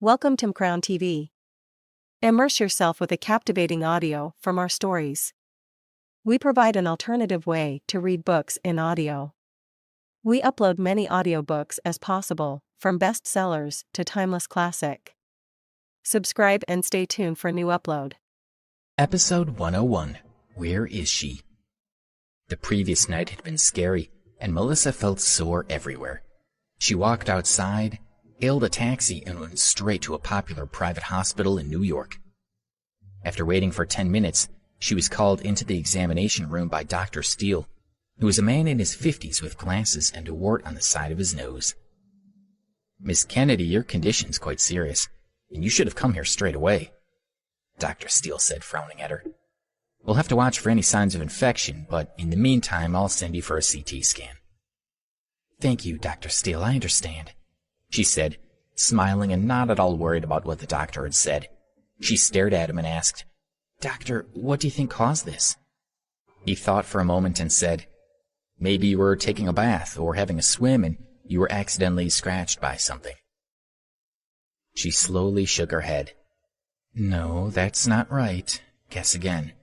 Welcome to Crown TV. Immerse yourself with a captivating audio from our stories. We provide an alternative way to read books in audio. We upload many audiobooks as possible, from bestsellers to timeless classic. Subscribe and stay tuned for new upload. Episode 101. Where is she? The previous night had been scary, and Melissa felt sore everywhere. She walked outside, hailed a taxi, and went straight to a popular private hospital in New York. After waiting for 10 minutes, she was called into the examination room by Dr. Steele, who was a man in his 50s with glasses and a wart on the side of his nose. "Miss Kennedy, your condition's quite serious, and you should have come here straight away," Dr. Steele said, frowning at her. "We'll have to watch for any signs of infection, but in the meantime, I'll send you for a CT scan." "Thank you, Dr. Steele, I understand," she said, smiling and not at all worried about what the doctor had said. She stared at him and asked, "Doctor, what do you think caused this?" He thought for a moment and said, "Maybe you were taking a bath or having a swim and you were accidentally scratched by something." She slowly shook her head. "No, that's not right. Guess again."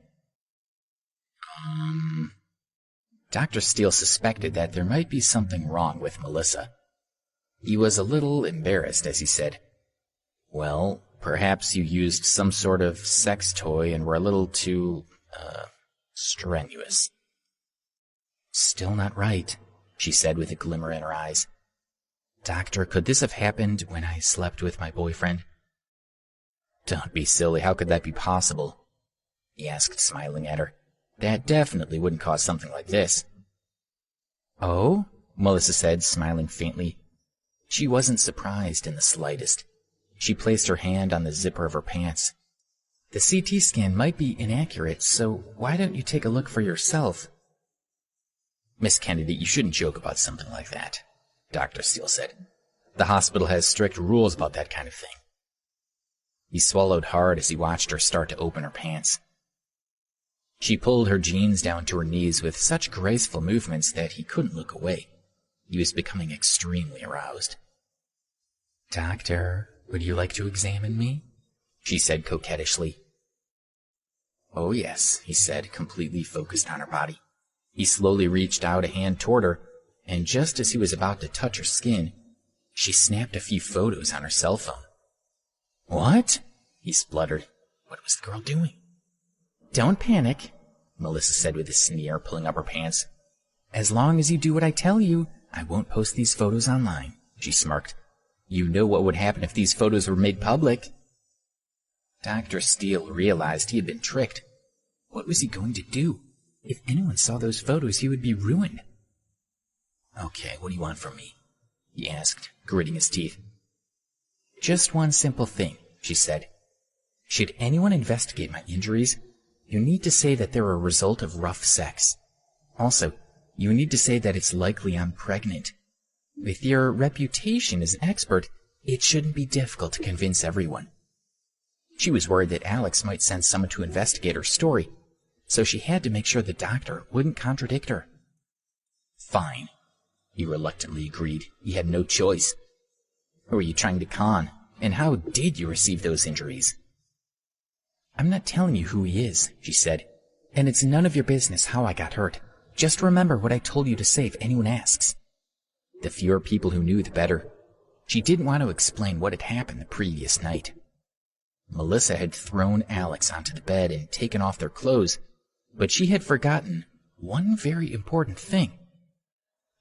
Dr. Steele suspected that there might be something wrong with Melissa. He was a little embarrassed as he said, "Well, perhaps you used some sort of sex toy and were a little too, strenuous." "Still not right," she said with a glimmer in her eyes. "Doctor, could this have happened when I slept with my boyfriend?" "Don't be silly. How could that be possible?" he asked, smiling at her. "That definitely wouldn't cause something like this." "Oh?" Melissa said, smiling faintly. She wasn't surprised in the slightest. She placed her hand on the zipper of her pants. "The CT scan might be inaccurate, so why don't you take a look for yourself?" "Miss Kennedy, you shouldn't joke about something like that," Dr. Steele said. "The hospital has strict rules about that kind of thing." He swallowed hard as he watched her start to open her pants. She pulled her jeans down to her knees with such graceful movements that he couldn't look away. He was becoming extremely aroused. "Doctor, would you like to examine me?" she said coquettishly. "Oh yes," he said, completely focused on her body. He slowly reached out a hand toward her, and just as he was about to touch her skin, she snapped a few photos on her cell phone. "What?" he spluttered. What was the girl doing? "Don't panic," Melissa said with a sneer, pulling up her pants. "As long as you do what I tell you, I won't post these photos online," she smirked. "You know what would happen if these photos were made public." Dr. Steele realized he had been tricked. What was he going to do? If anyone saw those photos, he would be ruined. "Okay, what do you want from me?" he asked, gritting his teeth. "Just one simple thing," she said. "Should anyone investigate my injuries, you need to say that they're a result of rough sex. Also, you need to say that it's likely I'm pregnant. With your reputation as an expert, it shouldn't be difficult to convince everyone." She was worried that Alex might send someone to investigate her story, so she had to make sure the doctor wouldn't contradict her. "Fine," he reluctantly agreed. He had no choice. "Who are you trying to con? And how did you receive those injuries?" "I'm not telling you who he is," she said, "and it's none of your business how I got hurt. Just remember what I told you to say if anyone asks." The fewer people who knew, the better. She didn't want to explain what had happened the previous night. Melissa had thrown Alex onto the bed and taken off their clothes, but she had forgotten one very important thing.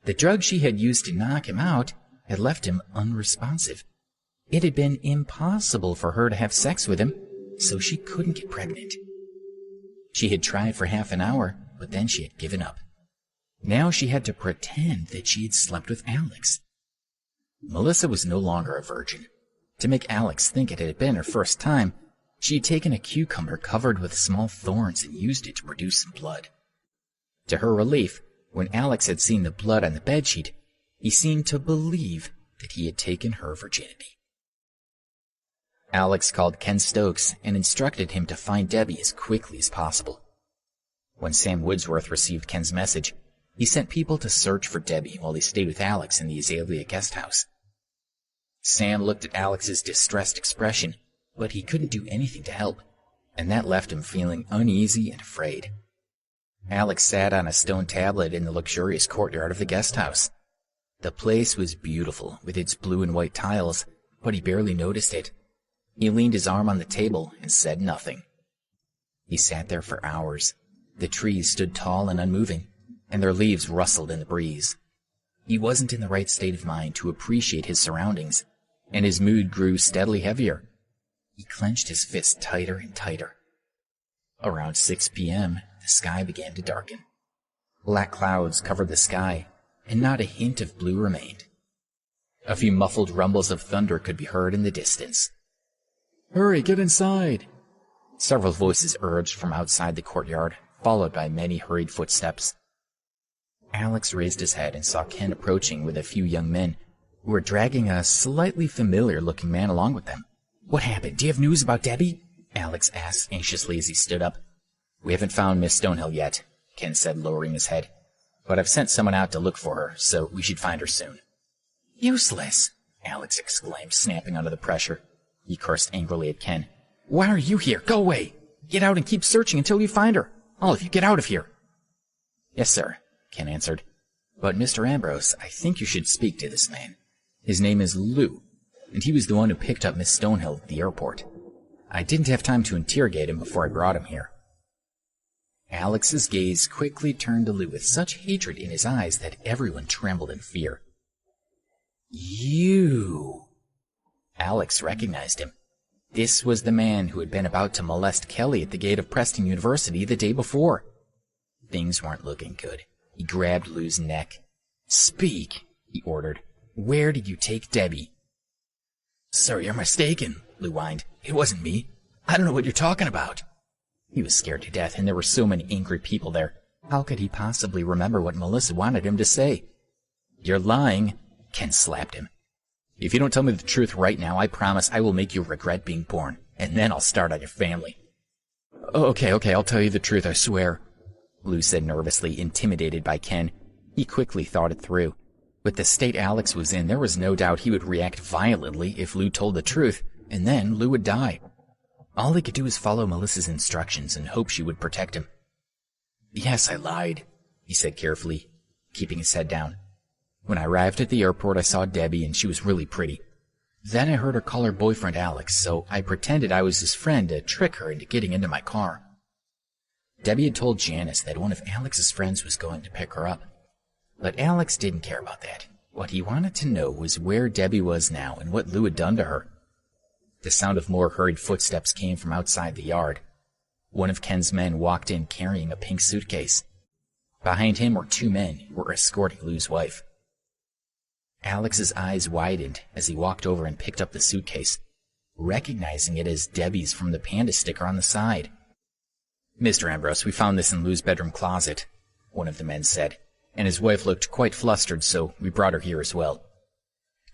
The drug she had used to knock him out had left him unresponsive. It had been impossible for her to have sex with him, so she couldn't get pregnant. She had tried for half an hour, but then she had given up. Now she had to pretend that she had slept with Alex. Melissa was no longer a virgin. To make Alex think it had been her first time, she had taken a cucumber covered with small thorns and used it to produce some blood. To her relief, when Alex had seen the blood on the bedsheet, he seemed to believe that he had taken her virginity. Alex called Ken Stokes and instructed him to find Debbie as quickly as possible. When Sam Woodsworth received Ken's message, he sent people to search for Debbie while he stayed with Alex in the Azalea guest house. Sam looked at Alex's distressed expression, but he couldn't do anything to help, and that left him feeling uneasy and afraid. Alex sat on a stone tablet in the luxurious courtyard of the guest house. The place was beautiful with its blue and white tiles, but he barely noticed it. He leaned his arm on the table and said nothing. He sat there for hours. The trees stood tall and unmoving, and their leaves rustled in the breeze. He wasn't in the right state of mind to appreciate his surroundings, and his mood grew steadily heavier. He clenched his fist tighter and tighter. Around 6 p.m., the sky began to darken. Black clouds covered the sky, and not a hint of blue remained. A few muffled rumbles of thunder could be heard in the distance. "Hurry, get inside!" Several voices urged from outside the courtyard, followed by many hurried footsteps. Alex raised his head and saw Ken approaching with a few young men, who were dragging a slightly familiar-looking man along with them. "What happened? Do you have news about Debbie?" Alex asked anxiously as he stood up. "We haven't found Miss Stonehill yet," Ken said, lowering his head. "But I've sent someone out to look for her, so we should find her soon." "Useless!" Alex exclaimed, snapping under the pressure. He cursed angrily at Ken. "Why are you here? Go away! Get out and keep searching until you find her! All of you, get out of here!" "Yes, sir," Ken answered. "But, Mr. Ambrose, I think you should speak to this man. His name is Lou, and he was the one who picked up Miss Stonehill at the airport. I didn't have time to interrogate him before I brought him here." Alex's gaze quickly turned to Lou with such hatred in his eyes that everyone trembled in fear. "You!" Alex recognized him. This was the man who had been about to molest Kelly at the gate of Preston University the day before. Things weren't looking good. He grabbed Lou's neck. "Speak," he ordered. "Where did you take Debbie?" "Sir, you're mistaken," Lou whined. "It wasn't me. I don't know what you're talking about." He was scared to death, and there were so many angry people there. How could he possibly remember what Melissa wanted him to say? "You're lying," Ken slapped him. "If you don't tell me the truth right now, I promise I will make you regret being born, and then I'll start on your family." Okay, I'll tell you the truth, I swear," Lou said nervously, intimidated by Ken. He quickly thought it through. With the state Alex was in, there was no doubt he would react violently if Lou told the truth, and then Lou would die. All he could do was follow Melissa's instructions and hope she would protect him. "Yes, I lied," he said carefully, keeping his head down. "When I arrived at the airport, I saw Debbie, and she was really pretty. Then I heard her call her boyfriend Alex, so I pretended I was his friend to trick her into getting into my car." Debbie had told Janice that one of Alex's friends was going to pick her up. But Alex didn't care about that. What he wanted to know was where Debbie was now and what Lou had done to her. The sound of more hurried footsteps came from outside the yard. One of Ken's men walked in carrying a pink suitcase. Behind him were 2 men who were escorting Lou's wife. Alex's eyes widened as he walked over and picked up the suitcase, recognizing it as Debbie's from the panda sticker on the side. "Mr. Ambrose, we found this in Lou's bedroom closet," one of the men said, "and his wife looked quite flustered, so we brought her here as well."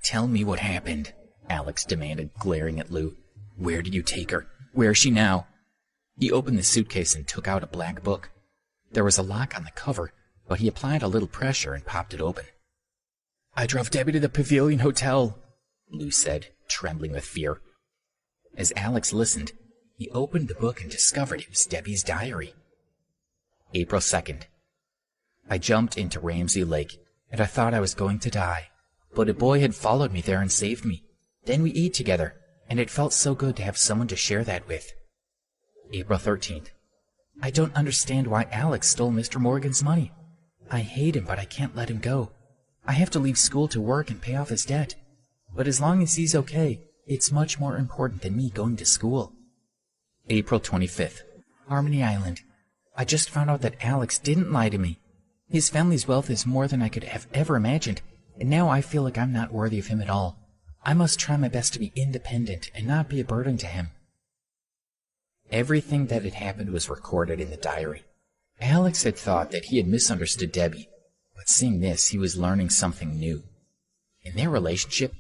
"Tell me what happened," Alex demanded, glaring at Lou. "Where did you take her? Where is she now?" He opened the suitcase and took out a black book. There was a lock on the cover, but he applied a little pressure and popped it open. "I drove Debbie to the Pavilion Hotel," Lou said, trembling with fear. As Alex listened, he opened the book and discovered it was Debbie's diary. April 2nd. "I jumped into Ramsey Lake, and I thought I was going to die, but a boy had followed me there and saved me. Then we ate together, and it felt so good to have someone to share that with." April 13th. "I don't understand why Alex stole Mr. Morgan's money. I hate him, but I can't let him go. I have to leave school to work and pay off his debt. But as long as he's okay, it's much more important than me going to school." April 25th. "Harmony Island. I just found out that Alex didn't lie to me. His family's wealth is more than I could have ever imagined, and now I feel like I'm not worthy of him at all. I must try my best to be independent and not be a burden to him." Everything that had happened was recorded in the diary. Alex had thought that he had misunderstood Debbie, but seeing this, he was learning something new. In their relationship,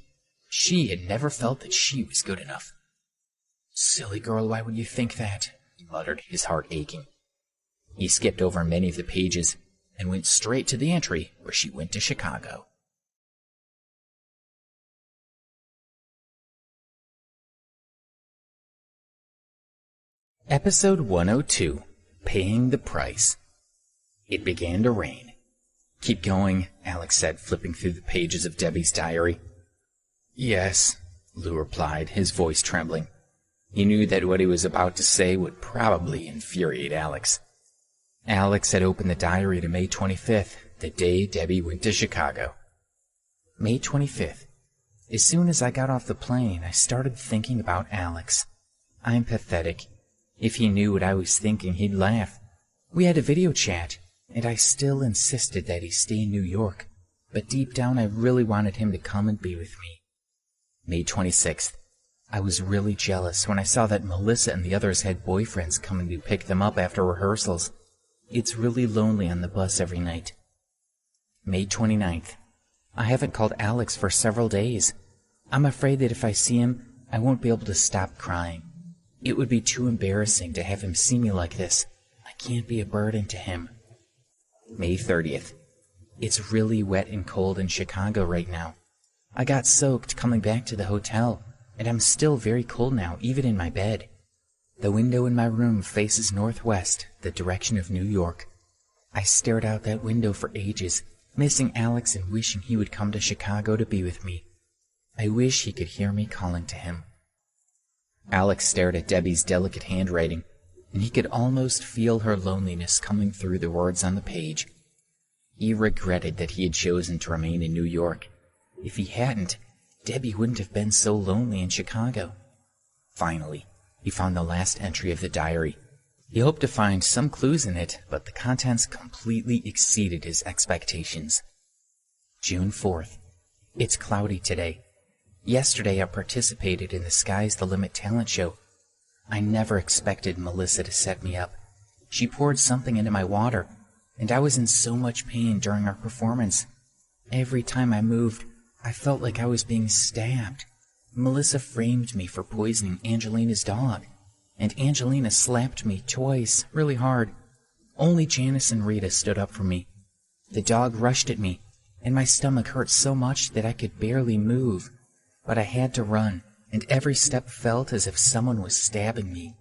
she had never felt that she was good enough. "Silly girl, why would you think that?" he muttered, his heart aching. He skipped over many of the pages and went straight to the entry where she went to Chicago. Episode 102, Paying the Price. It began to rain. "Keep going," Alex said, flipping through the pages of Debbie's diary. "Yes," Lou replied, his voice trembling. He knew that what he was about to say would probably infuriate Alex. Alex had opened the diary to May 25th, the day Debbie went to Chicago. May 25th. As soon as I got off the plane, I started thinking about Alex. I'm pathetic. If he knew what I was thinking, he'd laugh. We had a video chat, and I still insisted that he stay in New York, but deep down I really wanted him to come and be with me. May 26th. I was really jealous when I saw that Melissa and the others had boyfriends coming to pick them up after rehearsals. It's really lonely on the bus every night. May 29th. I haven't called Alex for several days. I'm afraid that if I see him, I won't be able to stop crying. It would be too embarrassing to have him see me like this. I can't be a burden to him. May 30th. It's really wet and cold in Chicago right now. I got soaked coming back to the hotel, and I'm still very cold now, even in my bed. The window in my room faces northwest, the direction of New York. I stared out that window for ages, missing Alex and wishing he would come to Chicago to be with me. I wish he could hear me calling to him. Alex stared at Debbie's delicate handwriting, and he could almost feel her loneliness coming through the words on the page. He regretted that he had chosen to remain in New York. If he hadn't, Debbie wouldn't have been so lonely in Chicago. Finally, he found the last entry of the diary. He hoped to find some clues in it, but the contents completely exceeded his expectations. June 4th. It's cloudy today. Yesterday I participated in the Sky's the Limit talent show. I never expected Melissa to set me up. She poured something into my water, and I was in so much pain during our performance. Every time I moved, I felt like I was being stabbed. Melissa framed me for poisoning Angelina's dog, and Angelina slapped me twice, really hard. Only Janice and Rita stood up for me. The dog rushed at me, and my stomach hurt so much that I could barely move. But I had to run, and every step felt as if someone was stabbing me.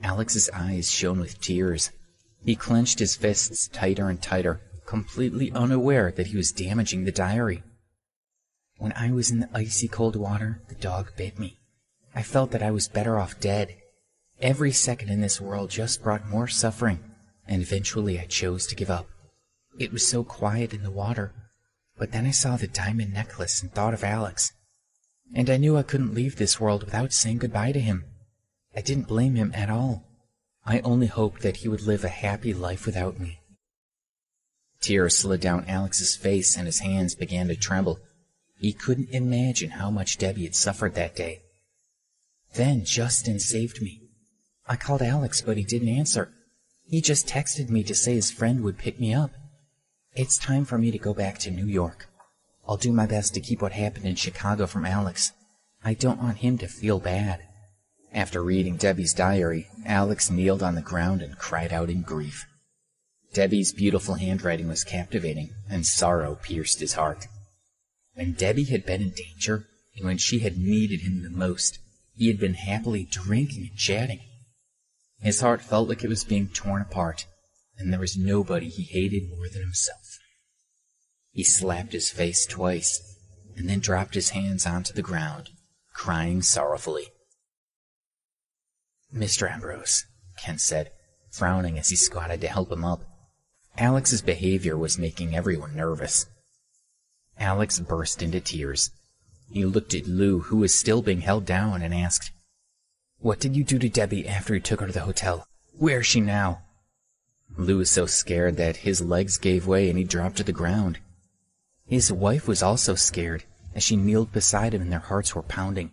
Alex's eyes shone with tears. He clenched his fists tighter and tighter, completely unaware that he was damaging the diary. When I was in the icy cold water, the dog bit me. I felt that I was better off dead. Every second in this world just brought more suffering, and eventually I chose to give up. It was so quiet in the water, but then I saw the diamond necklace and thought of Alex. And I knew I couldn't leave this world without saying goodbye to him. I didn't blame him at all. I only hoped that he would live a happy life without me. Tears slid down Alex's face and his hands began to tremble. He couldn't imagine how much Debbie had suffered that day. Then Justin saved me. I called Alex, but he didn't answer. He just texted me to say his friend would pick me up. It's time for me to go back to New York. I'll do my best to keep what happened in Chicago from Alex. I don't want him to feel bad. After reading Debbie's diary, Alex kneeled on the ground and cried out in grief. Debbie's beautiful handwriting was captivating, and sorrow pierced his heart. When Debbie had been in danger, and when she had needed him the most, he had been happily drinking and chatting. His heart felt like it was being torn apart, and there was nobody he hated more than himself. He slapped his face twice, and then dropped his hands onto the ground, crying sorrowfully. "Mr. Ambrose," Kent said, frowning as he squatted to help him up. Alex's behavior was making everyone nervous. Alex burst into tears. He looked at Lou, who was still being held down, and asked, "What did you do to Debbie after you took her to the hotel? Where is she now?" Lou was so scared that his legs gave way and he dropped to the ground. His wife was also scared, as she kneeled beside him and their hearts were pounding.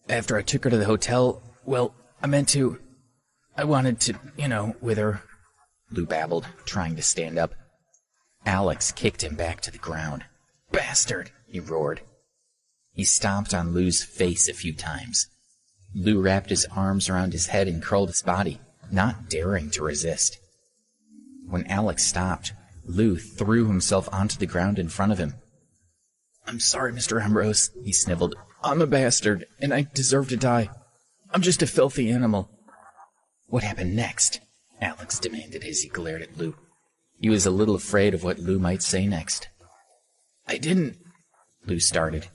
"After I took her to the hotel, well, I wanted to, with her," Lou babbled, trying to stand up. Alex kicked him back to the ground. "Bastard!" he roared. He stomped on Lou's face a few times. Lou wrapped his arms around his head and curled his body, not daring to resist. When Alex stopped, Lou threw himself onto the ground in front of him. "I'm sorry, Mr. Ambrose," he sniveled. "I'm a bastard, and I deserve to die. I'm just a filthy animal." "What happened next?" Alex demanded as he glared at Lou. He was a little afraid of what Lou might say next. "I didn't," Lou started.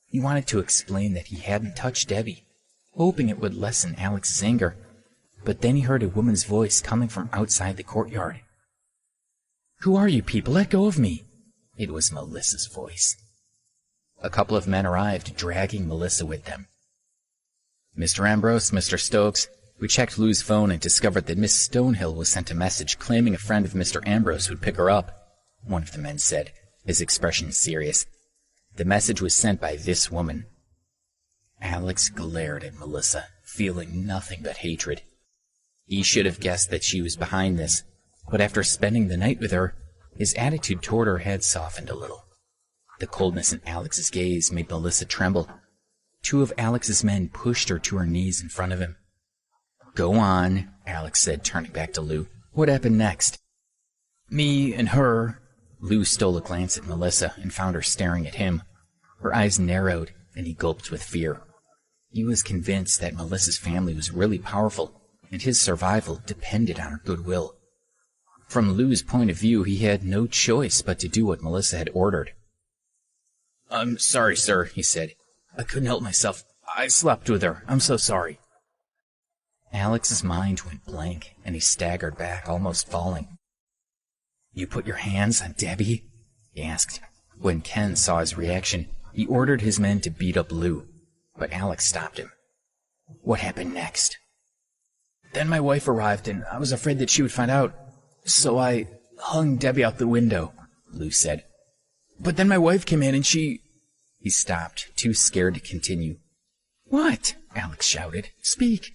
He wanted to explain that he hadn't touched Debbie, hoping it would lessen Alex's anger, but then he heard a woman's voice coming from outside the courtyard. "Who are you people? Let go of me!" It was Melissa's voice. A couple of men arrived, dragging Melissa with them. "Mr. Ambrose, Mr. Stokes, we checked Lou's phone and discovered that Miss Stonehill was sent a message claiming a friend of Mr. Ambrose would pick her up," one of the men said, his expression serious. "The message was sent by this woman." Alex glared at Melissa, feeling nothing but hatred. He should have guessed that she was behind this, but after spending the night with her, his attitude toward her had softened a little. The coldness in Alex's gaze made Melissa tremble. Two of Alex's men pushed her to her knees in front of him. "Go on," Alex said, turning back to Lou. "What happened next?" "Me and her." Lou stole a glance at Melissa and found her staring at him. Her eyes narrowed, and he gulped with fear. He was convinced that Melissa's family was really powerful, and his survival depended on her goodwill. From Lou's point of view, he had no choice but to do what Melissa had ordered. "I'm sorry, sir," he said. "I couldn't help myself. I slept with her. I'm so sorry." Alex's mind went blank, and he staggered back, almost falling. "You put your hands on Debbie?" he asked. When Ken saw his reaction, he ordered his men to beat up Lou, but Alex stopped him. "What happened next?" "Then my wife arrived, and I was afraid that she would find out, so I hung Debbie out the window," Lou said. "But then my wife came in and she—" He stopped, too scared to continue. "What?" Alex shouted. "Speak."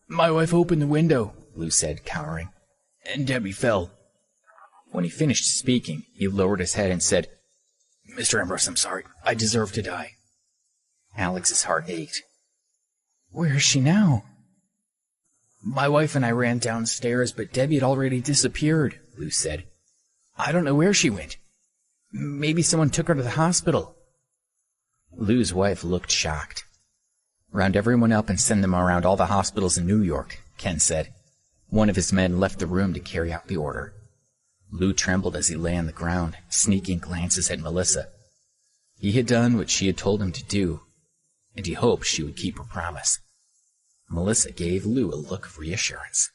"My wife opened the window," Lou said, cowering, "and Debbie fell." When he finished speaking, he lowered his head and said, "Mr. Ambrose, I'm sorry. I deserve to die." Alex's heart ached. "Where is she now?" "My wife and I ran downstairs, but Debbie had already disappeared," Lou said. "I don't know where she went. Maybe someone took her to the hospital." Lou's wife looked shocked. "Round everyone up and send them around all the hospitals in New York," Ken said. One of his men left the room to carry out the order. Lou trembled as he lay on the ground, sneaking glances at Melissa. He had done what she had told him to do, and he hoped she would keep her promise. Melissa gave Lou a look of reassurance.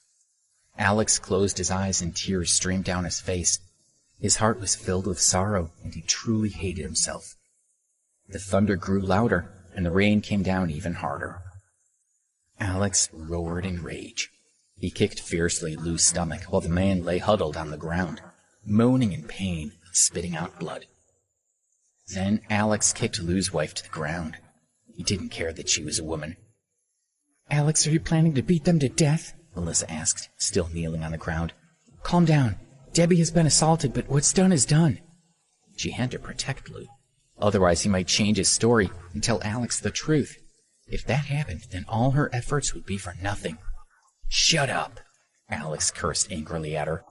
Alex closed his eyes and tears streamed down his face. His heart was filled with sorrow, and he truly hated himself. The thunder grew louder, and the rain came down even harder. Alex roared in rage. He kicked fiercely at Lou's stomach while the man lay huddled on the ground, moaning in pain and spitting out blood. Then Alex kicked Lou's wife to the ground. He didn't care that she was a woman. "Alex, are you planning to beat them to death?" Melissa asked, still kneeling on the ground. "Calm down. Debbie has been assaulted, but what's done is done." She had to protect Lou. Otherwise, he might change his story and tell Alex the truth. If that happened, then all her efforts would be for nothing. "Shut up," Alex cursed angrily at her.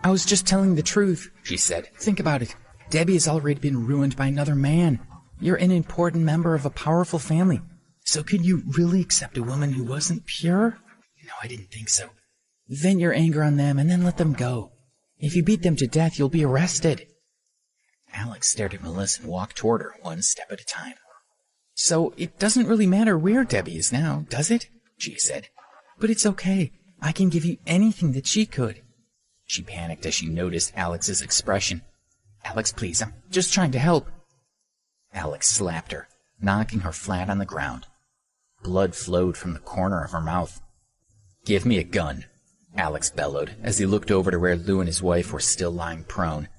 "I was just telling the truth," she said. "Think about it. Debbie has already been ruined by another man. You're an important member of a powerful family. So could you really accept a woman who wasn't pure?" "No, I didn't think so." "Vent your anger on them and then let them go. If you beat them to death, you'll be arrested." Alex stared at Melissa and walked toward her, one step at a time. "So it doesn't really matter where Debbie is now, does it?" she said. "But it's okay. I can give you anything that she could." She panicked as she noticed Alex's expression. "Alex, please, I'm just trying to help." Alex slapped her, knocking her flat on the ground. Blood flowed from the corner of her mouth. "Give me a gun," Alex bellowed as he looked over to where Lou and his wife were still lying prone.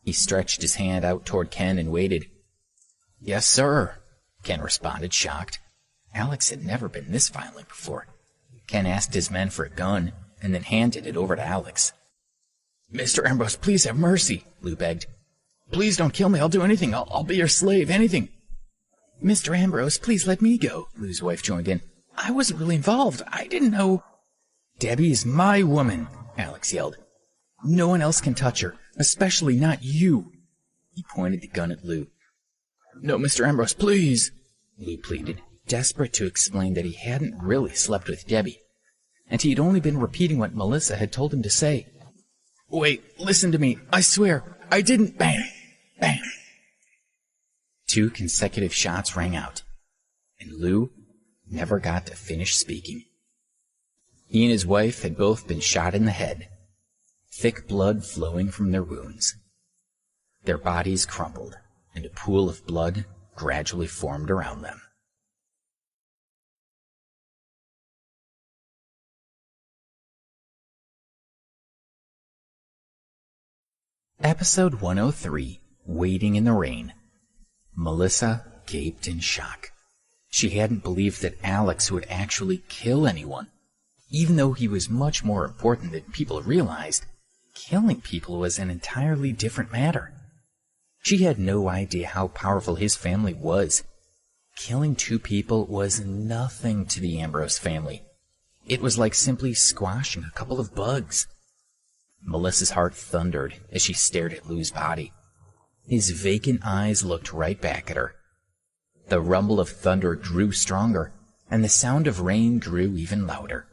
He stretched his hand out toward Ken and waited. "Yes, sir," Ken responded, shocked. Alex had never been this violent before. Ken asked his men for a gun and then handed it over to Alex. "Mr. Ambrose, please have mercy," Lou begged. "Please don't kill me. I'll do anything. I'll be your slave, anything." "Mr. Ambrose, please let me go," Lou's wife joined in. "I wasn't really involved. I didn't know—" "Debbie is my woman," Alex yelled. "No one else can touch her, especially not you." He pointed the gun at Lou. "No, Mr. Ambrose, please." Lou pleaded, desperate to explain that he hadn't really slept with Debbie, and he had only been repeating what Melissa had told him to say. Wait, listen to me. I swear, I didn't. Bang! Bang! 2 consecutive shots rang out, and Lou never got to finish speaking. He and his wife had both been shot in the head, thick blood flowing from their wounds. Their bodies crumpled, and a pool of blood gradually formed around them. Episode 103, Waiting in the Rain. Melissa gaped in shock. She hadn't believed that Alex would actually kill anyone. Even though he was much more important than people realized, killing people was an entirely different matter. She had no idea how powerful his family was. Killing 2 people was nothing to the Ambrose family. It was like simply squashing a couple of bugs. Melissa's heart thundered as she stared at Lou's body. His vacant eyes looked right back at her. The rumble of thunder grew stronger, and the sound of rain grew even louder.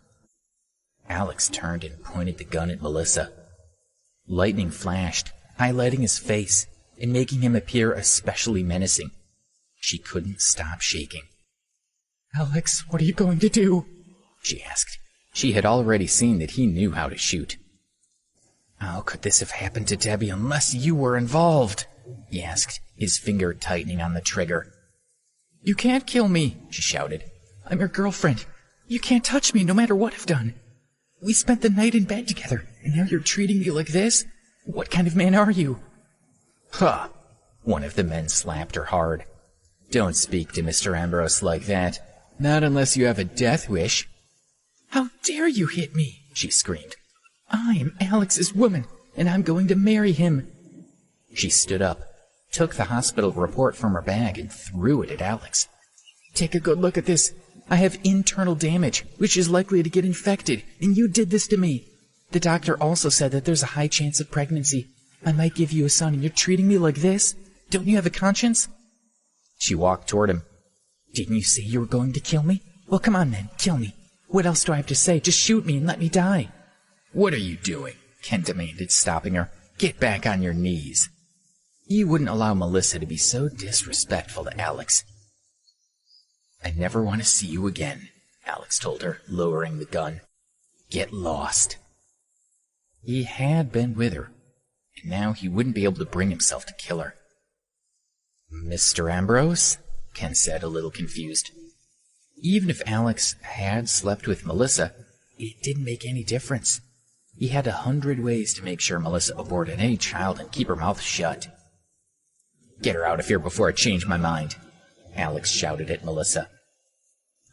Alex turned and pointed the gun at Melissa. Lightning flashed, highlighting his face and making him appear especially menacing. She couldn't stop shaking. Alex, what are you going to do? She asked. She had already seen that he knew how to shoot. How could this have happened to Debbie unless you were involved? He asked, his finger tightening on the trigger. You can't kill me, she shouted. I'm your girlfriend. You can't touch me no matter what I've done. We spent the night in bed together, and now you're treating me like this? What kind of man are you? Huh. One of the men slapped her hard. Don't speak to Mr. Ambrose like that. Not unless you have a death wish. How dare you hit me? She screamed. I am Alex's woman, and I'm going to marry him. She stood up, took the hospital report from her bag, and threw it at Alex. Take a good look at this. I have internal damage, which is likely to get infected, and you did this to me. The doctor also said that there's a high chance of pregnancy. I might give you a son, and you're treating me like this? Don't you have a conscience? She walked toward him. Didn't you say you were going to kill me? Well, come on then, kill me. What else do I have to say? Just shoot me and let me die. What are you doing? Ken demanded, stopping her. Get back on your knees. He wouldn't allow Melissa to be so disrespectful to Alex. I never want to see you again, Alex told her, lowering the gun. Get lost. He had been with her, and now he wouldn't be able to bring himself to kill her. Mr. Ambrose? Ken said, a little confused. Even if Alex had slept with Melissa, it didn't make any difference. He had 100 ways to make sure Melissa aborted any child and keep her mouth shut. Get her out of here before I change my mind, Alex shouted at Melissa.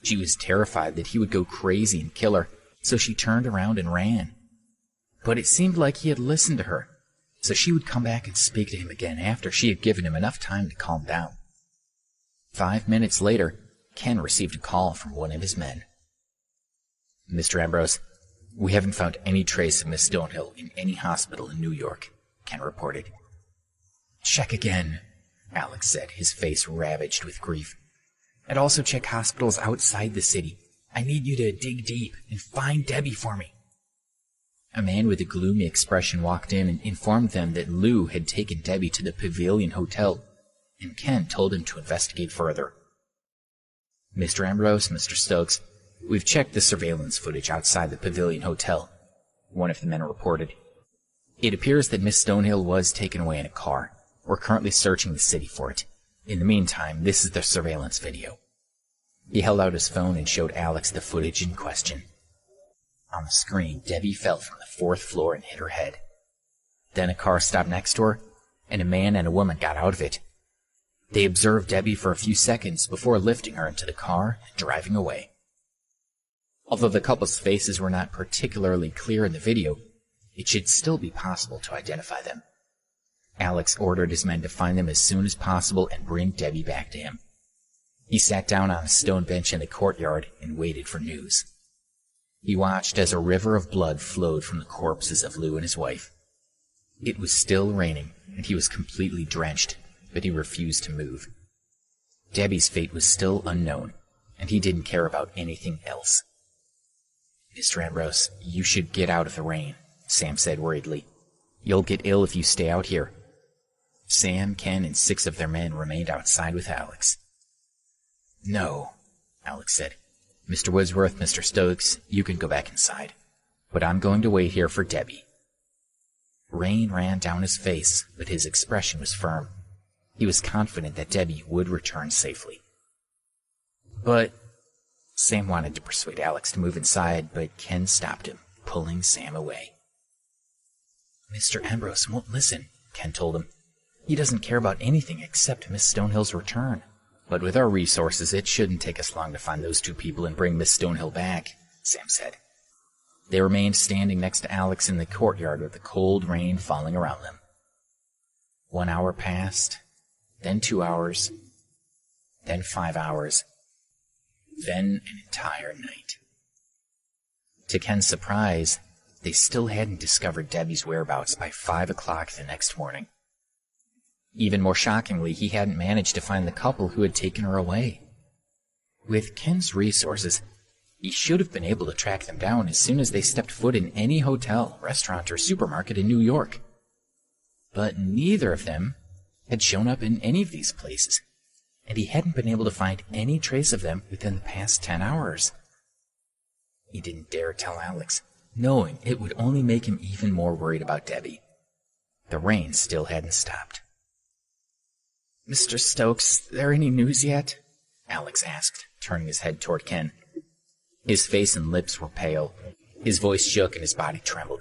She was terrified that he would go crazy and kill her, so she turned around and ran. But it seemed like he had listened to her, so she would come back and speak to him again after she had given him enough time to calm down. 5 minutes later, Ken received a call from one of his men. Mr. Ambrose, we haven't found any trace of Miss Stonehill in any hospital in New York, Ken reported. Check again, Alex said, his face ravaged with grief. And also check hospitals outside the city. I need you to dig deep and find Debbie for me. A man with a gloomy expression walked in and informed them that Lou had taken Debbie to the Pavilion Hotel, and Ken told him to investigate further. Mr. Ambrose, Mr. Stokes, we've checked the surveillance footage outside the Pavilion Hotel, one of the men reported. It appears that Miss Stonehill was taken away in a car. We're currently searching the city for it. In the meantime, this is the surveillance video. He held out his phone and showed Alex the footage in question. On the screen, Debbie fell from the 4th floor and hit her head. Then a car stopped next to her, and a man and a woman got out of it. They observed Debbie for a few seconds before lifting her into the car and driving away. Although the couple's faces were not particularly clear in the video, it should still be possible to identify them. Alex ordered his men to find them as soon as possible and bring Debbie back to him. He sat down on a stone bench in the courtyard and waited for news. He watched as a river of blood flowed from the corpses of Lou and his wife. It was still raining, and he was completely drenched, but he refused to move. Debbie's fate was still unknown, and he didn't care about anything else. "Mr. Ambrose, you should get out of the rain," Sam said worriedly. "You'll get ill if you stay out here." Sam, Ken, and 6 of their men remained outside with Alex. "No," Alex said. "Mr. Woodsworth, Mr. Stokes, you can go back inside. But I'm going to wait here for Debbie." Rain ran down his face, but his expression was firm. He was confident that Debbie would return safely. "But—" Sam wanted to persuade Alex to move inside, but Ken stopped him, pulling Sam away. "Mr. Ambrose won't listen," Ken told him. "He doesn't care about anything except Miss Stonehill's return. But with our resources, it shouldn't take us long to find those 2 people and bring Miss Stonehill back," Sam said. They remained standing next to Alex in the courtyard with the cold rain falling around them. 1 hour passed, then 2 hours, then 5 hours, then an entire night. To Ken's surprise, they still hadn't discovered Debbie's whereabouts by 5 o'clock the next morning. Even more shockingly, he hadn't managed to find the couple who had taken her away. With Ken's resources, he should have been able to track them down as soon as they stepped foot in any hotel, restaurant, or supermarket in New York. But neither of them had shown up in any of these places, and he hadn't been able to find any trace of them within the past 10 hours. He didn't dare tell Alex, knowing it would only make him even more worried about Debbie. The rain still hadn't stopped. "Mr. Stokes, there any news yet?" Alex asked, turning his head toward Ken. His face and lips were pale. His voice shook and his body trembled.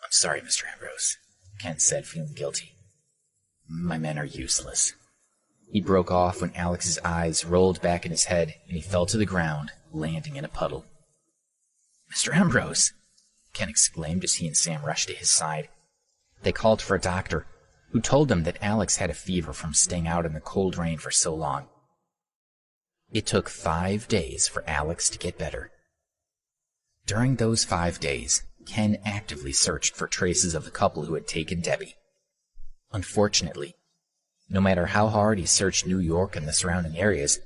"I'm sorry, Mr. Ambrose," Ken said, feeling guilty. "My men are useless." He broke off when Alex's eyes rolled back in his head and he fell to the ground, landing in a puddle. "Mr. Ambrose!" Ken exclaimed as he and Sam rushed to his side. They called for a doctor, who told them that Alex had a fever from staying out in the cold rain for so long. It took 5 days for Alex to get better. During those 5 days, Ken actively searched for traces of the couple who had taken Debbie. Unfortunately, no matter how hard he searched New York and the surrounding areas,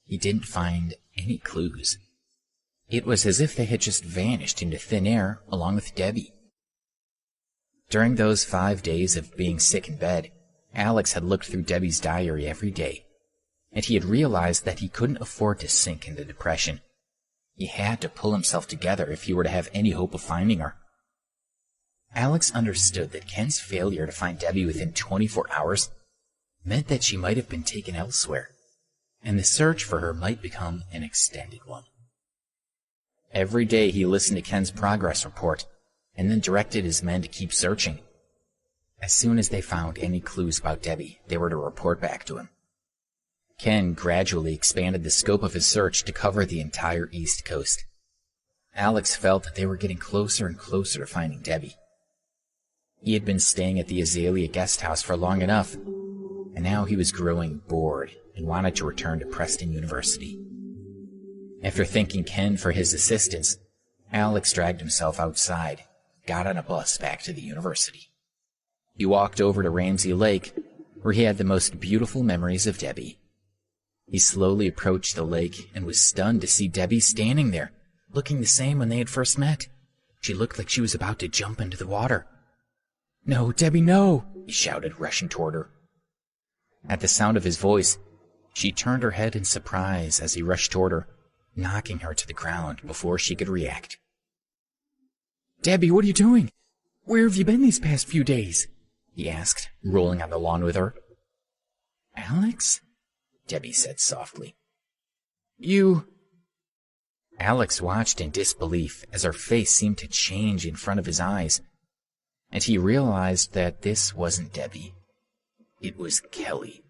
he didn't find any clues. It was as if they had just vanished into thin air along with Debbie. During those 5 days of being sick in bed, Alex had looked through Debbie's diary every day, and he had realized that he couldn't afford to sink into depression. He had to pull himself together if he were to have any hope of finding her. Alex understood that Ken's failure to find Debbie within 24 hours meant that she might have been taken elsewhere, and the search for her might become an extended one. Every day he listened to Ken's progress report, and then directed his men to keep searching. As soon as they found any clues about Debbie, they were to report back to him. Ken gradually expanded the scope of his search to cover the entire East Coast. Alex felt that they were getting closer and closer to finding Debbie. He had been staying at the Azalea guest house for long enough, and now he was growing bored and wanted to return to Preston University. After thanking Ken for his assistance, Alex dragged himself outside, got on a bus back to the university. He walked over to Ramsey Lake, where he had the most beautiful memories of Debbie. He slowly approached the lake and was stunned to see Debbie standing there, looking the same when they had first met. She looked like she was about to jump into the water. "No, Debbie, no!" he shouted, rushing toward her. At the sound of his voice, she turned her head in surprise as he rushed toward her, knocking her to the ground before she could react. "Debbie, what are you doing? Where have you been these past few days?" he asked, rolling on the lawn with her. "Alex?" Debbie said softly. "You—" Alex watched in disbelief as her face seemed to change in front of his eyes, and he realized that this wasn't Debbie. It was Kelly.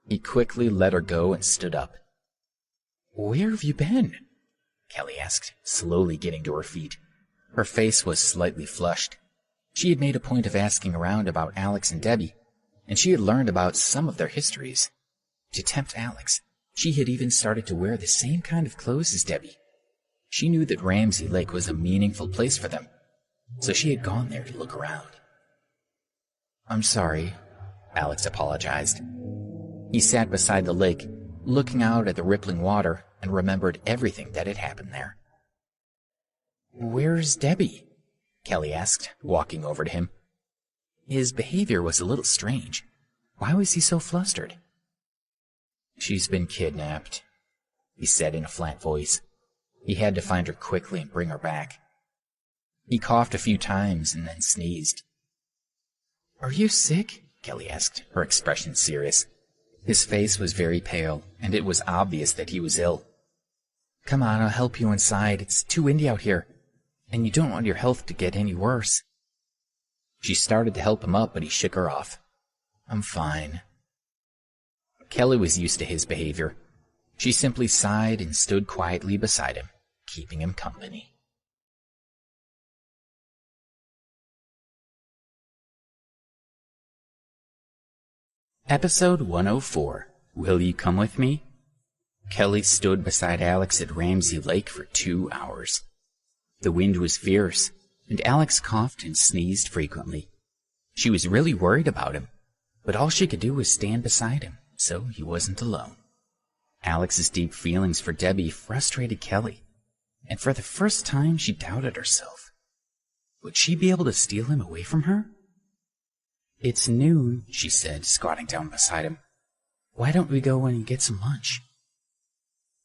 He quickly let her go and stood up. "Where have you been?" Kelly asked, slowly getting to her feet. Her face was slightly flushed. She had made a point of asking around about Alex and Debbie, and she had learned about some of their histories. To tempt Alex, she had even started to wear the same kind of clothes as Debbie. She knew that Ramsey Lake was a meaningful place for them, so she had gone there to look around. "I'm sorry," Alex apologized. He sat beside the lake, looking out at the rippling water, and remembered everything that had happened there. "Where's Debbie?" Kelly asked, walking over to him. His behavior was a little strange. Why was he so flustered? "She's been kidnapped," he said in a flat voice. He had to find her quickly and bring her back. He coughed a few times and then sneezed. "Are you sick?" Kelly asked, her expression serious. His face was very pale, and it was obvious that he was ill. "Come on, I'll help you inside. It's too windy out here, and you don't want your health to get any worse." She started to help him up, but he shook her off. "I'm fine." Kelly was used to his behavior. She simply sighed and stood quietly beside him, keeping him company. Episode 104, Will You Come With Me? Kelly stood beside Alex at Ramsey Lake for 2 hours. The wind was fierce, and Alex coughed and sneezed frequently. She was really worried about him, but all she could do was stand beside him, so he wasn't alone. Alex's deep feelings for Debbie frustrated Kelly, and for the first time she doubted herself. Would she be able to steal him away from her? "It's noon," she said, squatting down beside him. "Why don't we go and get some lunch?"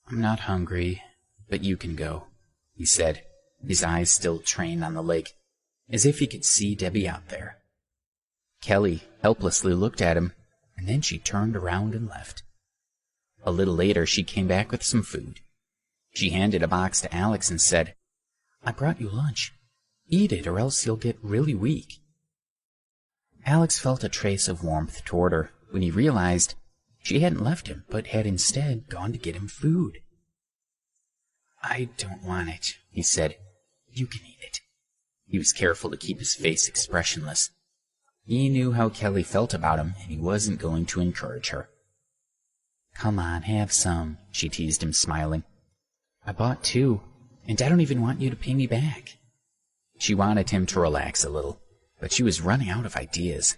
"I'm not hungry, but you can go," he said, his eyes still trained on the lake, as if he could see Debbie out there. Kelly helplessly looked at him, and then she turned around and left. A little later, she came back with some food. She handed a box to Alex and said, "I brought you lunch. Eat it or else you'll get really weak." Alex felt a trace of warmth toward her when he realized she hadn't left him, but had instead gone to get him food. "I don't want it," he said. "You can eat it." He was careful to keep his face expressionless. He knew how Kelly felt about him, and he wasn't going to encourage her. "Come on, have some," she teased him, smiling. "I bought 2, and I don't even want you to pay me back." She wanted him to relax a little, but she was running out of ideas.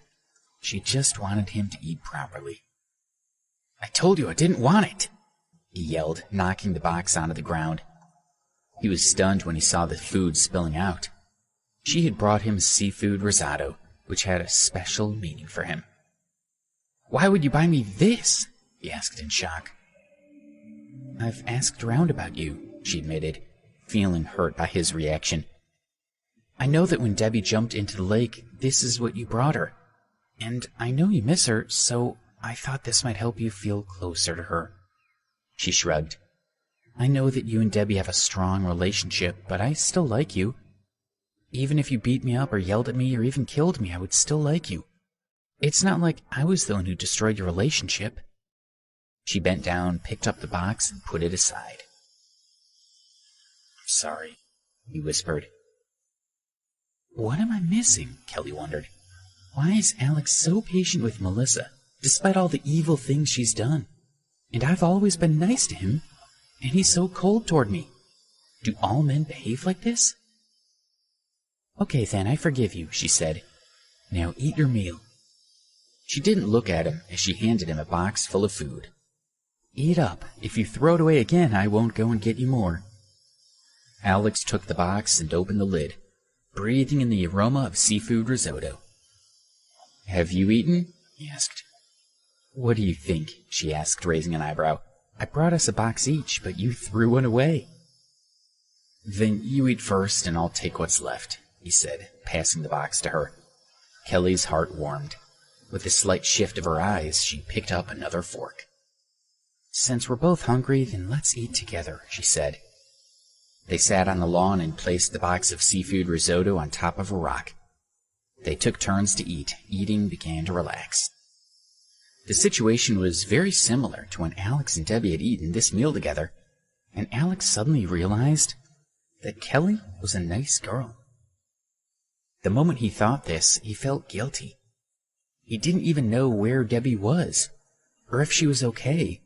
She just wanted him to eat properly. "I told you I didn't want it," he yelled, knocking the box onto the ground. He was stunned when he saw the food spilling out. She had brought him seafood risotto, which had a special meaning for him. "Why would you buy me this?" he asked in shock. "I've asked around about you," she admitted, feeling hurt by his reaction. "I know that when Debbie jumped into the lake, this is what you brought her. And I know you miss her, so I thought this might help you feel closer to her." She shrugged. "I know that you and Debbie have a strong relationship, but I still like you. Even if you beat me up or yelled at me or even killed me, I would still like you. It's not like I was the one who destroyed your relationship." She bent down, picked up the box, and put it aside. "I'm sorry," he whispered. "What am I missing?" Kelly wondered. "Why is Alex so patient with Melissa, despite all the evil things she's done? And I've always been nice to him, and he's so cold toward me. Do all men behave like this?" "Okay, then, I forgive you," she said. "Now eat your meal." She didn't look at him as she handed him a box full of food. "Eat up. If you throw it away again, I won't go and get you more." Alex took the box and opened the lid, breathing in the aroma of seafood risotto. "Have you eaten?" he asked. "What do you think?" she asked, raising an eyebrow. "I brought us a box each, but you threw one away." "Then you eat first, and I'll take what's left," he said, passing the box to her. Kelly's heart warmed. With a slight shift of her eyes, she picked up another fork. "Since we're both hungry, then let's eat together," she said. They sat on the lawn and placed the box of seafood risotto on top of a rock. They took turns to eat. Eating began to relax. The situation was very similar to when Alex and Debbie had eaten this meal together, and Alex suddenly realized that Kelly was a nice girl. The moment he thought this, he felt guilty. He didn't even know where Debbie was, or if she was okay,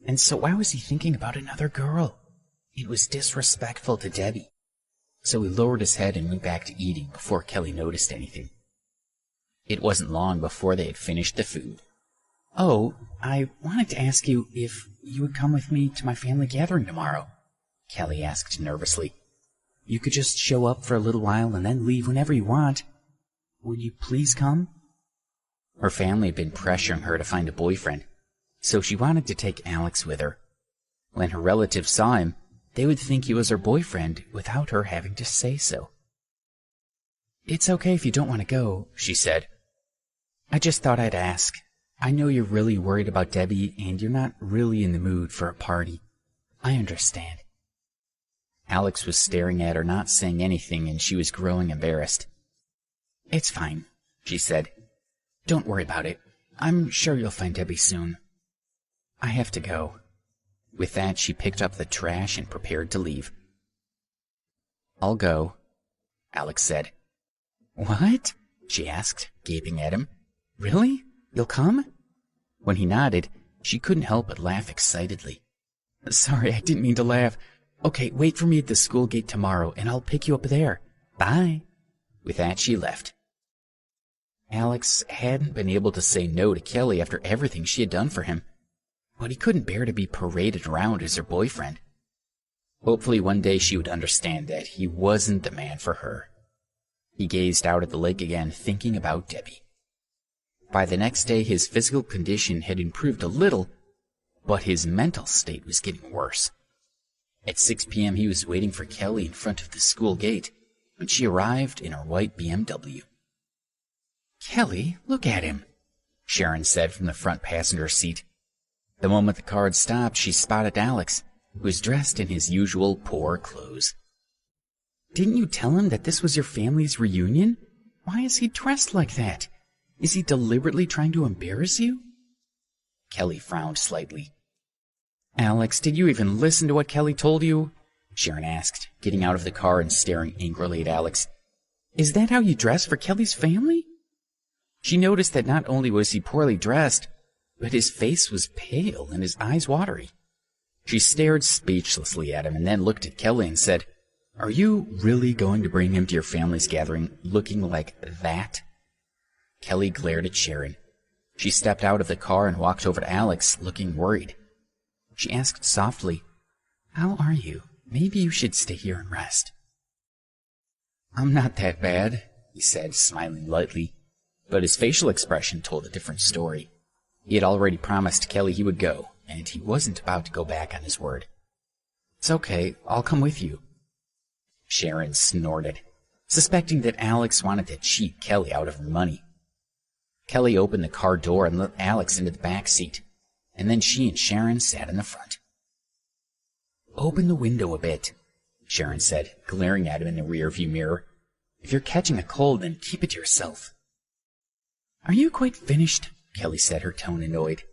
and so why was he thinking about another girl? It was disrespectful to Debbie. So he lowered his head and went back to eating before Kelly noticed anything. It wasn't long before they had finished the food. Oh, I wanted to ask you if you would come with me to my family gathering tomorrow, Kelly asked nervously. You could just show up for a little while and then leave whenever you want. Would you please come? Her family had been pressuring her to find a boyfriend, so she wanted to take Alex with her. When her relatives saw him, they would think he was her boyfriend without her having to say so. It's okay if you don't want to go, she said. I just thought I'd ask. I know you're really worried about Debbie and you're not really in the mood for a party. I understand. Alex was staring at her, not saying anything, and she was growing embarrassed. It's fine, she said. Don't worry about it. I'm sure you'll find Debbie soon. I have to go. With that, she picked up the trash and prepared to leave. I'll go, Alex said. What? She asked, gaping at him. Really? You'll come? When he nodded, she couldn't help but laugh excitedly. Sorry, I didn't mean to laugh. Okay, wait for me at the school gate tomorrow, and I'll pick you up there. Bye. With that, she left. Alex hadn't been able to say no to Kelly after everything she had done for him, but he couldn't bear to be paraded around as her boyfriend. Hopefully one day she would understand that he wasn't the man for her. He gazed out at the lake again, thinking about Debbie. By the next day, his physical condition had improved a little, but his mental state was getting worse. At 6 p.m., he was waiting for Kelly in front of the school gate when she arrived in her white BMW. Kelly, look at him, Sharon said from the front passenger seat. The moment the car had stopped, she spotted Alex, who was dressed in his usual poor clothes. Didn't you tell him that this was your family's reunion? Why is he dressed like that? Is he deliberately trying to embarrass you? Kelly frowned slightly. Alex, did you even listen to what Kelly told you? Sharon asked, getting out of the car and staring angrily at Alex. Is that how you dress for Kelly's family? She noticed that not only was he poorly dressed, but his face was pale and his eyes watery. She stared speechlessly at him and then looked at Kelly and said, Are you really going to bring him to your family's gathering looking like that? Kelly glared at Sharon. She stepped out of the car and walked over to Alex, looking worried. She asked softly, How are you? Maybe you should stay here and rest. I'm not that bad, he said, smiling lightly, but his facial expression told a different story. He had already promised Kelly he would go, and he wasn't about to go back on his word. It's okay, I'll come with you. Sharon snorted, suspecting that Alex wanted to cheat Kelly out of her money. Kelly opened the car door and let Alex into the back seat, and then she and Sharon sat in the front. Open the window a bit, Sharon said, glaring at him in the rearview mirror. If you're catching a cold, then keep it to yourself. Are you quite finished? Kelly said, her tone annoyed.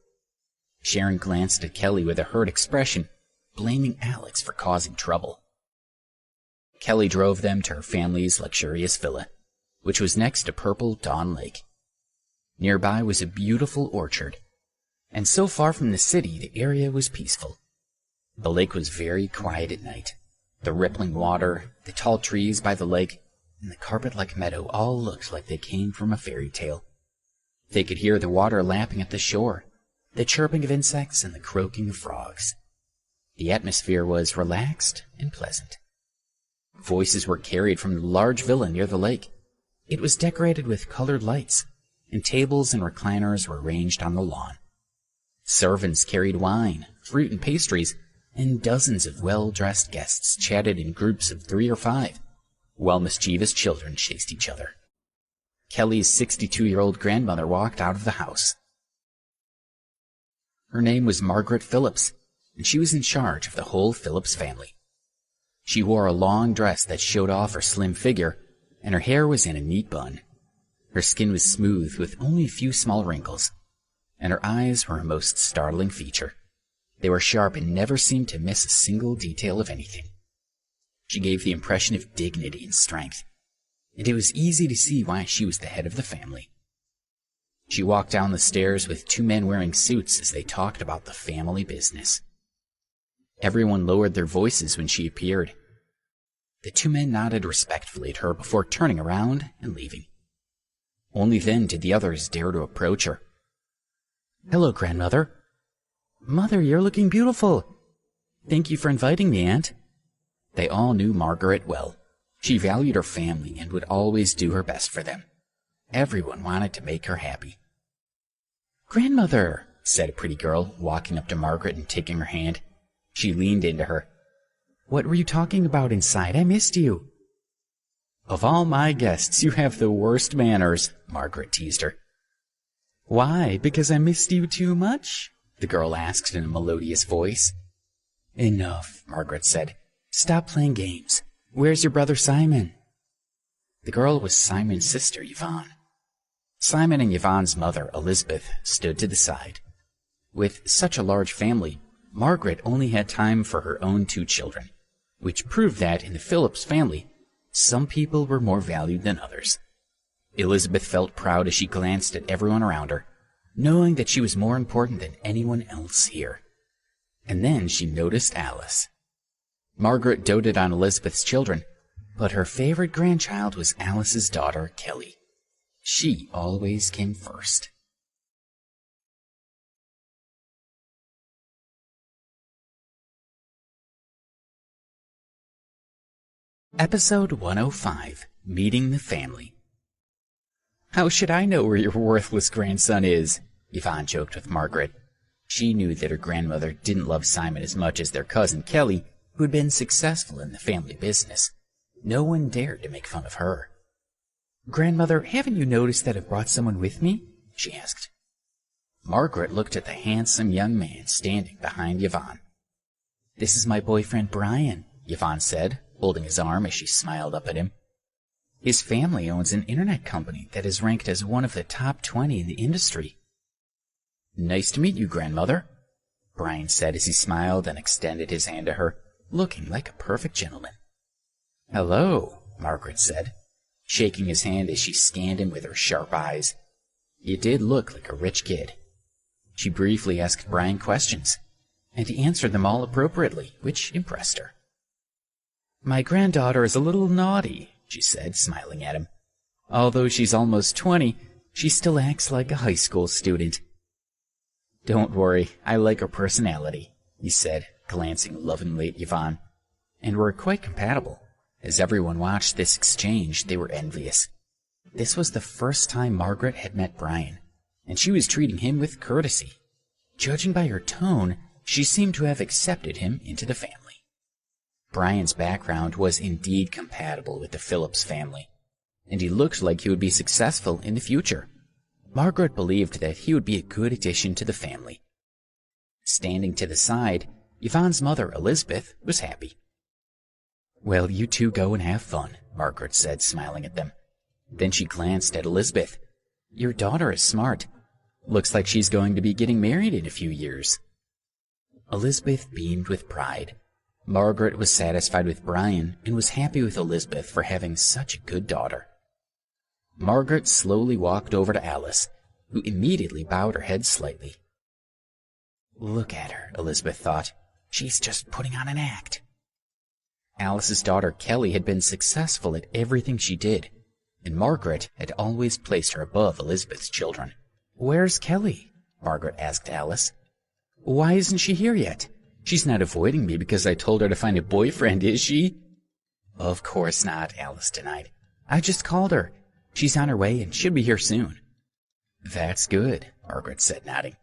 Sharon glanced at Kelly with a hurt expression, blaming Alex for causing trouble. Kelly drove them to her family's luxurious villa, which was next to Purple Dawn Lake. Nearby was a beautiful orchard, and so far from the city, the area was peaceful. The lake was very quiet at night. The rippling water, the tall trees by the lake, and the carpet-like meadow all looked like they came from a fairy tale. They could hear the water lapping at the shore, the chirping of insects and the croaking of frogs. The atmosphere was relaxed and pleasant. Voices were carried from the large villa near the lake. It was decorated with colored lights, and tables and recliners were arranged on the lawn. Servants carried wine, fruit, and pastries, and dozens of well-dressed guests chatted in groups of 3 or 5, while mischievous children chased each other. Kelly's 62-year-old grandmother walked out of the house. Her name was Margaret Phillips, and she was in charge of the whole Phillips family. She wore a long dress that showed off her slim figure, and her hair was in a neat bun. Her skin was smooth with only a few small wrinkles, and her eyes were a most startling feature. They were sharp and never seemed to miss a single detail of anything. She gave the impression of dignity and strength, and it was easy to see why she was the head of the family. She walked down the stairs with 2 men wearing suits as they talked about the family business. Everyone lowered their voices when she appeared. The 2 men nodded respectfully at her before turning around and leaving. Only then did the others dare to approach her. Hello, grandmother. Mother, you're looking beautiful. Thank you for inviting me, Aunt. They all knew Margaret well. She valued her family and would always do her best for them. Everyone wanted to make her happy. Grandmother, said a pretty girl, walking up to Margaret and taking her hand. She leaned into her. What were you talking about inside? I missed you. Of all my guests, you have the worst manners, Margaret teased her. Why, because I missed you too much? The girl asked in a melodious voice. Enough, Margaret said. Stop playing games. Where's your brother Simon? The girl was Simon's sister, Yvonne. Simon and Yvonne's mother, Elizabeth, stood to the side. With such a large family, Margaret only had time for her own 2 children, which proved that in the Phillips family, some people were more valued than others. Elizabeth felt proud as she glanced at everyone around her, knowing that she was more important than anyone else here. And then she noticed Alice. Margaret doted on Elizabeth's children, but her favorite grandchild was Alice's daughter, Kelly. She always came first. Episode 105, Meeting the Family. How should I know where your worthless grandson is? Yvonne joked with Margaret. She knew that her grandmother didn't love Simon as much as their cousin Kelly, who had been successful in the family business. No one dared to make fun of her. Grandmother, haven't you noticed that I've brought someone with me? She asked. Margaret looked at the handsome young man standing behind Yvonne. This is my boyfriend Brian, Yvonne said, holding his arm as she smiled up at him. His family owns an internet company that is ranked as one of the top 20 in the industry. Nice to meet you, grandmother, Brian said as he smiled and extended his hand to her, looking like a perfect gentleman. Hello, Margaret said, shaking his hand as she scanned him with her sharp eyes. You did look like a rich kid. She briefly asked Brian questions, and he answered them all appropriately, which impressed her. My granddaughter is a little naughty, she said, smiling at him. Although she's almost 20, she still acts like a high school student. Don't worry, I like her personality, he said, glancing lovingly at Yvonne. And we're quite compatible. As everyone watched this exchange, they were envious. This was the first time Margaret had met Brian, and she was treating him with courtesy. Judging by her tone, she seemed to have accepted him into the family. Brian's background was indeed compatible with the Phillips family, and he looked like he would be successful in the future. Margaret believed that he would be a good addition to the family. Standing to the side, Yvonne's mother, Elizabeth, was happy. Well, you two go and have fun, Margaret said, smiling at them. Then she glanced at Elizabeth. Your daughter is smart. Looks like she's going to be getting married in a few years. Elizabeth beamed with pride. Margaret was satisfied with Brian and was happy with Elizabeth for having such a good daughter. Margaret slowly walked over to Alice, who immediately bowed her head slightly. Look at her, Elizabeth thought. She's just putting on an act. Alice's daughter Kelly had been successful at everything she did, and Margaret had always placed her above Elizabeth's children. Where's Kelly? Margaret asked Alice. Why isn't she here yet? She's not avoiding me because I told her to find a boyfriend, is she? Of course not, Alice denied. I just called her. She's on her way and should be here soon. That's good, Margaret said, nodding.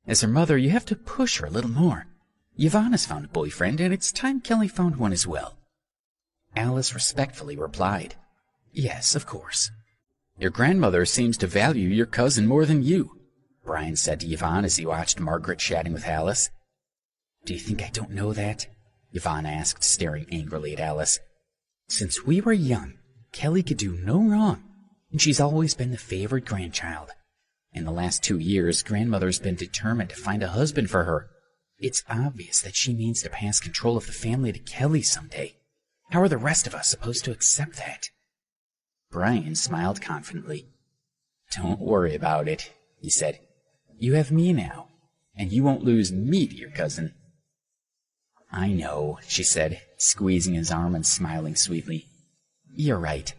As her mother, you have to push her a little more. Yvonne has found a boyfriend, and it's time Kelly found one as well. Alice respectfully replied, Yes, of course. Your grandmother seems to value your cousin more than you, Brian said to Yvonne as he watched Margaret chatting with Alice. Do you think I don't know that? Yvonne asked, staring angrily at Alice. Since we were young, Kelly could do no wrong, and she's always been the favored grandchild. In the last 2 years, grandmother's been determined to find a husband for her. It's obvious that she means to pass control of the family to Kelly someday. How are the rest of us supposed to accept that? Brian smiled confidently. Don't worry about it, he said. You have me now, and you won't lose me to your cousin. I know, she said, squeezing his arm and smiling sweetly. You're right,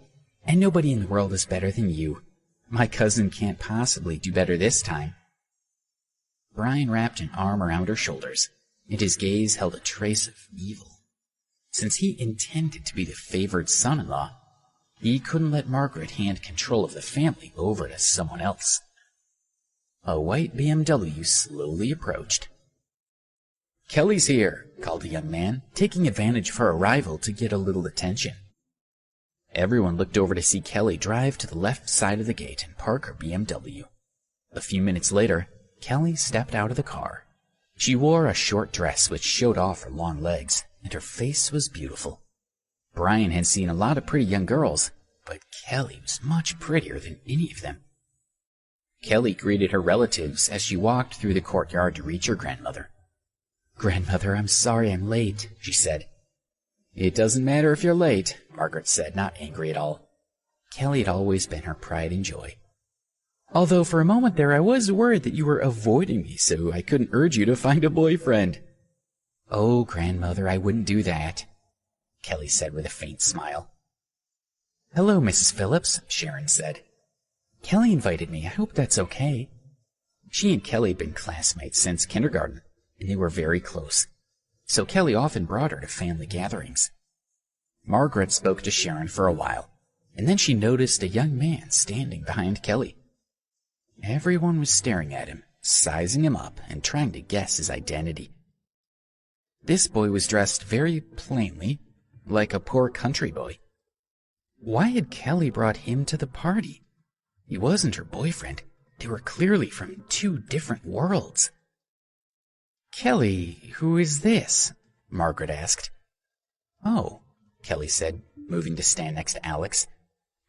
and nobody in the world is better than you. My cousin can't possibly do better this time. Brian wrapped an arm around her shoulders, and his gaze held a trace of evil. Since he intended to be the favored son-in-law, he couldn't let Margaret hand control of the family over to someone else. A white BMW slowly approached. "Kelly's here," called the young man, taking advantage of her arrival to get a little attention. Everyone looked over to see Kelly drive to the left side of the gate and park her BMW. A few minutes later, Kelly stepped out of the car. She wore a short dress which showed off her long legs, and her face was beautiful. Brian had seen a lot of pretty young girls, but Kelly was much prettier than any of them. Kelly greeted her relatives as she walked through the courtyard to reach her grandmother. "Grandmother, I'm sorry I'm late," she said. "It doesn't matter if you're late," Margaret said, not angry at all. Kelly had always been her pride and joy. "Although for a moment there I was worried that you were avoiding me, so I couldn't urge you to find a boyfriend." "Oh, grandmother, I wouldn't do that," Kelly said with a faint smile. "Hello, Mrs. Phillips," Sharon said. "Kelly invited me. I hope that's okay." She and Kelly had been classmates since kindergarten, and they were very close, so Kelly often brought her to family gatherings. Margaret spoke to Sharon for a while, and then she noticed a young man standing behind Kelly. Everyone was staring at him, sizing him up, and trying to guess his identity. This boy was dressed very plainly, like a poor country boy. Why had Kelly brought him to the party? He wasn't her boyfriend. They were clearly from two different worlds. "Kelly, who is this?" Margaret asked. "Oh," Kelly said, moving to stand next to Alex.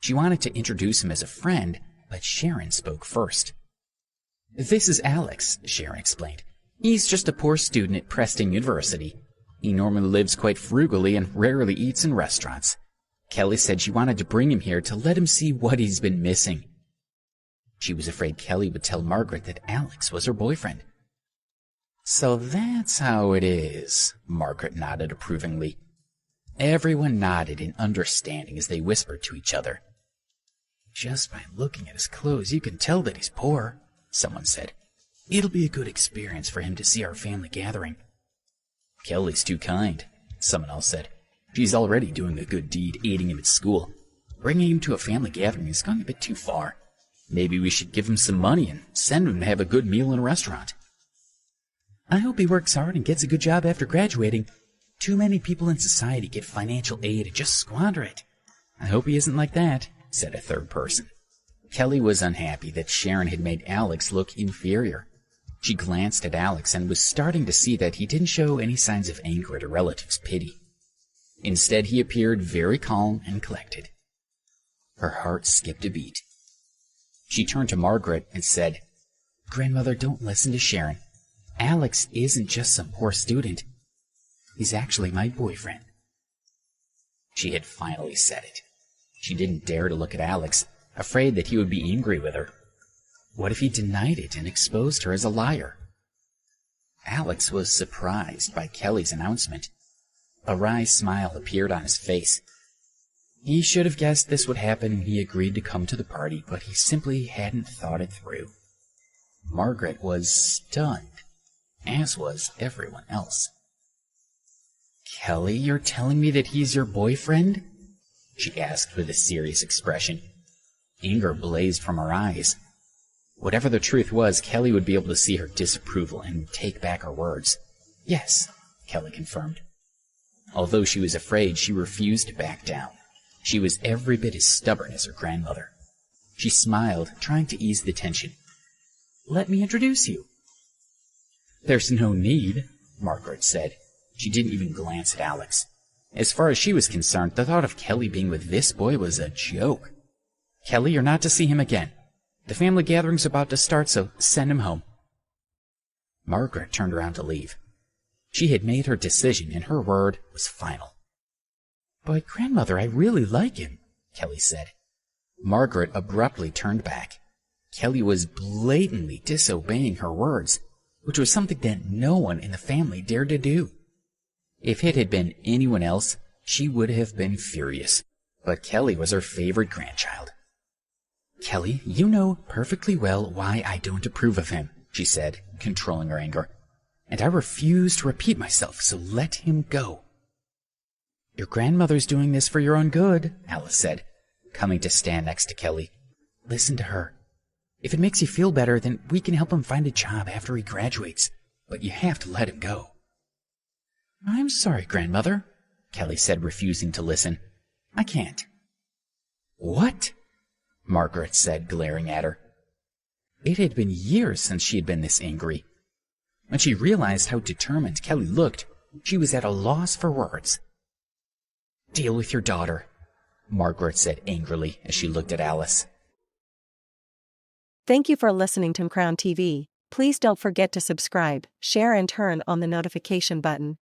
She wanted to introduce him as a friend, but Sharon spoke first. "This is Alex," Sharon explained. "He's just a poor student at Preston University. He normally lives quite frugally and rarely eats in restaurants. Kelly said she wanted to bring him here to let him see what he's been missing." She was afraid Kelly would tell Margaret that Alex was her boyfriend. "So that's how it is," Margaret nodded approvingly. Everyone nodded in understanding as they whispered to each other. "Just by looking at his clothes, you can tell that he's poor," someone said. "It'll be a good experience for him to see our family gathering." "Kelly's too kind," someone else said. "She's already doing a good deed aiding him at school. Bringing him to a family gathering is going a bit too far. Maybe we should give him some money and send him to have a good meal in a restaurant." "I hope he works hard and gets a good job after graduating. Too many people in society get financial aid and just squander it." "I hope he isn't like that," said a third person. Kelly was unhappy that Sharon had made Alex look inferior. She glanced at Alex and was starting to see that he didn't show any signs of anger at her relative's pity. Instead, he appeared very calm and collected. Her heart skipped a beat. She turned to Margaret and said, "Grandmother, don't listen to Sharon. Alex isn't just some poor student. He's actually my boyfriend." She had finally said it. She didn't dare to look at Alex, afraid that he would be angry with her. What if he denied it and exposed her as a liar? Alex was surprised by Kelly's announcement. A wry smile appeared on his face. He should have guessed this would happen when he agreed to come to the party, but he simply hadn't thought it through. Margaret was stunned, as was everyone else. "Kelly, you're telling me that he's your boyfriend?" she asked with a serious expression. Anger blazed from her eyes. Whatever the truth was, Kelly would be able to see her disapproval and take back her words. "Yes," Kelly confirmed. Although she was afraid, she refused to back down. She was every bit as stubborn as her grandmother. She smiled, trying to ease the tension. "Let me introduce you." "There's no need," Margaret said. She didn't even glance at Alex. As far as she was concerned, the thought of Kelly being with this boy was a joke. "Kelly, you're not to see him again. The family gathering's about to start, so send him home." Margaret turned around to leave. She had made her decision, and her word was final. "But grandmother, I really like him," Kelly said. Margaret abruptly turned back. Kelly was blatantly disobeying her words, which was something that no one in the family dared to do. If it had been anyone else, she would have been furious. But Kelly was her favorite grandchild. "Kelly, you know perfectly well why I don't approve of him," she said, controlling her anger. "And I refuse to repeat myself, so let him go." "Your grandmother's doing this for your own good," Alice said, coming to stand next to Kelly. "Listen to her. If it makes you feel better, then we can help him find a job after he graduates, but you have to let him go." "I'm sorry, Grandmother," Kelly said, refusing to listen. "I can't." "What?" Margaret said, glaring at her. It had been years since she had been this angry. When she realized how determined Kelly looked, she was at a loss for words. "Deal with your daughter," Margaret said angrily as she looked at Alice. Thank you for listening to Crown TV. Please don't forget to subscribe, share and turn on the notification button.